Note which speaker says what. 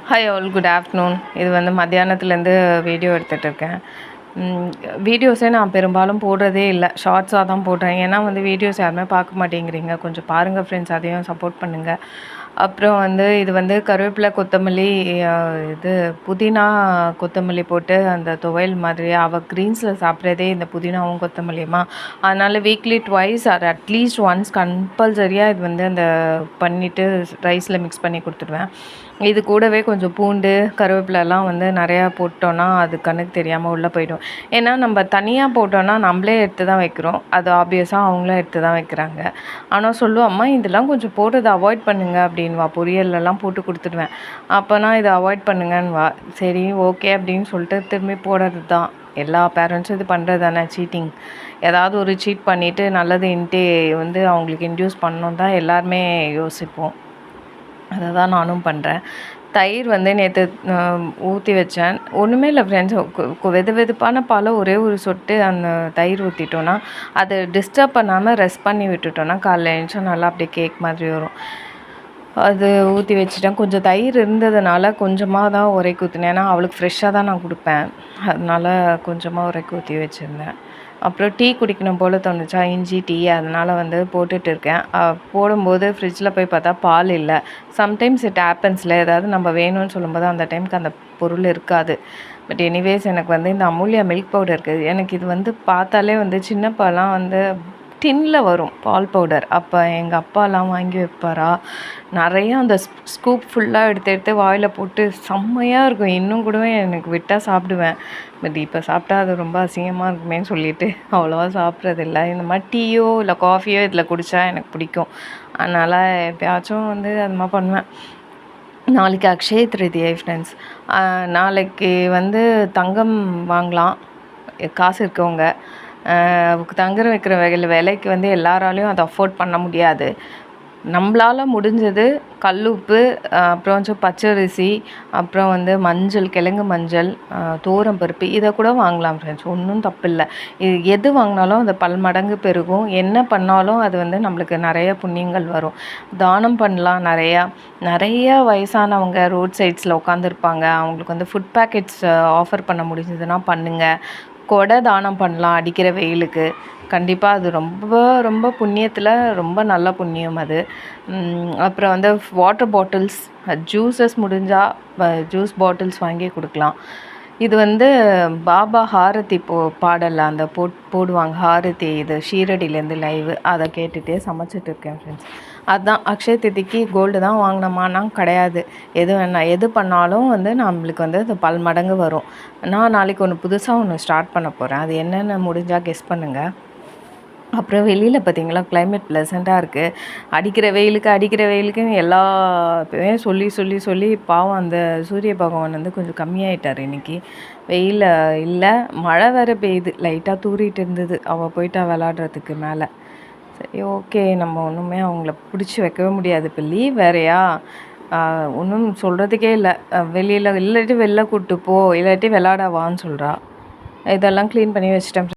Speaker 1: Hi all, good afternoon. இது வந்து மத்தியானத்துலேருந்து video எடுத்துகிட்டு இருக்கேன். வீடியோஸே நான் பெரும்பாலும் போடுறதே இல்லை, ஷார்ட்ஸாக தான் போடுறேன். ஏன்னா வந்து வீடியோஸ் யாருமே பார்க்க மாட்டேங்கிறீங்க. கொஞ்சம் பாருங்கள் ஃப்ரெண்ட்ஸ், அதையும் சப்போர்ட் பண்ணுங்கள். அப்புறம் வந்து இது வந்து கருவேப்பிலை, கொத்தமல்லி, இது புதினா, கொத்தமல்லி போட்டு அந்த துவையல் மாதிரி. அவள் க்ரீன்ஸில் சாப்பிட்றதே இந்த புதினாவும் கொத்தமல்லியுமா. அதனால் weekly twice or at least once கம்பல்சரியாக இது வந்து அந்த பண்ணிவிட்டு ரைஸில் மிக்ஸ் பண்ணி கொடுத்துடுவேன். இது கூடவே கொஞ்சம் பூண்டு, கருவேப்பிலலாம் வந்து நிறையா போட்டோன்னா அது கண்ணுக்கு தெரியாமல் உள்ளே போயிடும். ஏன்னா நம்ம தனியாக போட்டோன்னா நம்மளே எடுத்து தான் வைக்கிறோம், அது ஆப்வியஸாக அவங்களும் எடுத்து தான் வைக்கிறாங்க. ஆனால் சொல்லுவோம், அம்மா இதெல்லாம் கொஞ்சம் போடுறத அவாய்ட் பண்ணுங்க அப்படின்வா. பொரியல்லலாம் போட்டு கொடுத்துடுவேன். அப்போனா இதை அவாய்ட் பண்ணுங்கன்னுவா. சரி ஓகே அப்படின்னு சொல்லிட்டு திரும்பி போடுறது தான். எல்லா பேரண்ட்ஸும் இது பண்ணுறது தானே, சீட்டிங். ஏதாவது ஒரு சீட் பண்ணிவிட்டு நல்லதுன்ட்டு வந்து அவங்களுக்கு இன்டியூஸ் பண்ணணும் தான் எல்லாருமே யோசிப்போம். அதை தான் நானும் பண்ணுறேன். தயிர் வந்து நேற்று ஊற்றி வச்சேன். ஒன்றுமே இல்லை ஃப்ரெண்ட்ஸ், வெது வெதுப்பான பாலை ஒரே ஒரு சொட்டு அந்த தயிர் ஊற்றிட்டோன்னா, அதை டிஸ்டர்ப் பண்ணாமல் ரெஸ்ட் பண்ணி விட்டுட்டோன்னா காலைல எழுந்திரிச்சா நல்லா அப்படியே கேக் மாதிரி வரும். அது ஊற்றி வச்சுட்டேன். கொஞ்சம் தயிர் இருந்ததுனால கொஞ்சமாக தான் உரைக்கு ஊற்றினேன். ஏன்னா அவளுக்கு ஃப்ரெஷ்ஷாக தான் நான் கொடுப்பேன். அதனால் கொஞ்சமாக உரைக்கு ஊற்றி வச்சுருந்தேன். அப்புறம் டீ குடிக்கணும் போல் தோணுச்சா, இஞ்சி டீ, அதனால் வந்து போட்டுட்டு இருக்கேன். போடும்போது ஃப்ரிட்ஜில் போய் பார்த்தா பால் இல்லை. சம்டைம்ஸ் இட் ஹேப்பன்ஸில் ஏதாவது நம்ம வேணும்னு சொல்லும்போது அந்த டைமுக்கு அந்த பொருள் இருக்காது. பட் எனிவேஸ் எனக்கு வந்து இந்த அமுல்யா மில்க் பவுடர் இருக்குது. எனக்கு இது வந்து பார்த்தாலே வந்து சின்னப்பாலாம் வந்து டின்னில் வரும் பால் பவுடர். அப்போ எங்கள் அப்பாலாம் வாங்கி வைப்பாரா, நிறையா அந்த ஸ்கூப் ஃபுல்லாக எடுத்து எடுத்து வாயில் போட்டு செம்மையாக இருக்கும். இன்னும் கூட எனக்கு விட்டால் சாப்பிடுவேன். பட் இப்போ சாப்பிட்டா அது ரொம்ப அசிங்கமாக இருக்குமேன்னு சொல்லிட்டு அவ்வளோவா சாப்பிட்றதில்ல. இந்த மாதிரி டீயோ இல்லை காஃபியோ இதில் குடித்தா எனக்கு பிடிக்கும். அதனால் எப்போயாச்சும் வந்து அது மாதிரி பண்ணுவேன். நாளைக்கு அக்ஷய திருதியை ஃப்ரெண்ட்ஸ். நாளைக்கு வந்து தங்கம் வாங்கலாம் காசு இருக்கவங்க. தங்குற வைக்கிற விலைக்கு வந்து எல்லாராலையும் அதை அஃபோர்ட் பண்ண முடியாது. நம்மளால் முடிஞ்சது கல்லுப்பு, அப்புறம் கொஞ்சம் பச்சரிசி, அப்புறம் வந்து மஞ்சள், கிழங்கு மஞ்சள், துவரம் பருப்பு, இதை கூட வாங்கலாம் ஃப்ரெண்ட்ஸ். ஒன்றும் தப்பில்லை. இது எது வாங்கினாலும் அது பல்மடங்கு பெருகும். என்ன பண்ணாலும் அது வந்து நம்மளுக்கு நிறைய புண்ணியங்கள் வரும். தானம் பண்ணலாம். நிறையா வயசானவங்க ரோட் சைட்ஸில் உட்காந்துருப்பாங்க. அவங்களுக்கு வந்து ஃபுட் பேக்கெட்ஸ் ஆஃபர் பண்ண முடிஞ்சதுன்னா பண்ணுங்கள். கொடை தானம் பண்ணலாம் அடிக்கிற வெயிலுக்கு. கண்டிப்பாக அது ரொம்ப ரொம்ப புண்ணியத்தில் ரொம்ப நல்ல புண்ணியம் அது. அப்புறம் வந்து வாட்டர் பாட்டில்ஸ், ஜூஸஸ் முடிஞ்சால் ஜூஸ் பாட்டில்ஸ் வாங்கி கொடுக்கலாம். இது வந்து பாபா ஹாரதி பாடலில் அந்த போடுவாங்க ஹாரதி. இது ஷீரடியிலேருந்து லைவு, அதை கேட்டுகிட்டே சமைச்சிட்டு இருக்கேன் ஃப்ரெண்ட்ஸ். அதுதான் அக்ஷய திதிக்கு கோல்டு தான் வாங்கினோமானா கிடையாது. எது பண்ணாலும் வந்து நம்மளுக்கு வந்து அது பல்மடங்கு வரும். நான் நாளைக்கு புதுசாக ஸ்டார்ட் பண்ண போகிறேன். அது என்னென்ன முடிஞ்சால் கெஸ் பண்ணுங்கள். அப்புறம் வெளியில் பார்த்தீங்களா கிளைமேட் ப்ளசண்ட்டாக இருக்குது. அடிக்கிற வெயிலுக்கு எல்லாமே சொல்லி பாவம் அந்த சூரிய பகவான் வந்து கொஞ்சம் கம்மியாயிட்டார் இன்றைக்கி. வெயில் இல்லை, மழை வேறு பெய்யுது, லைட்டாக தூறிட்டு இருந்தது. அவள் போயிட்டா விளாட்றதுக்கு மேலே. சரி ஓகே, நம்ம ஒன்றுமே அவங்கள பிடிச்சி வைக்கவே முடியாது. இப்போ லீவ் வேறையா, ஒன்றும் சொல்கிறதுக்கே இல்லை. இல்லாட்டி வெளில கூப்பிட்டு போ, இல்லாட்டி விளாட வான்னு சொல்கிறா. இதெல்லாம் க்ளீன் பண்ணி வச்சிட்டேன்.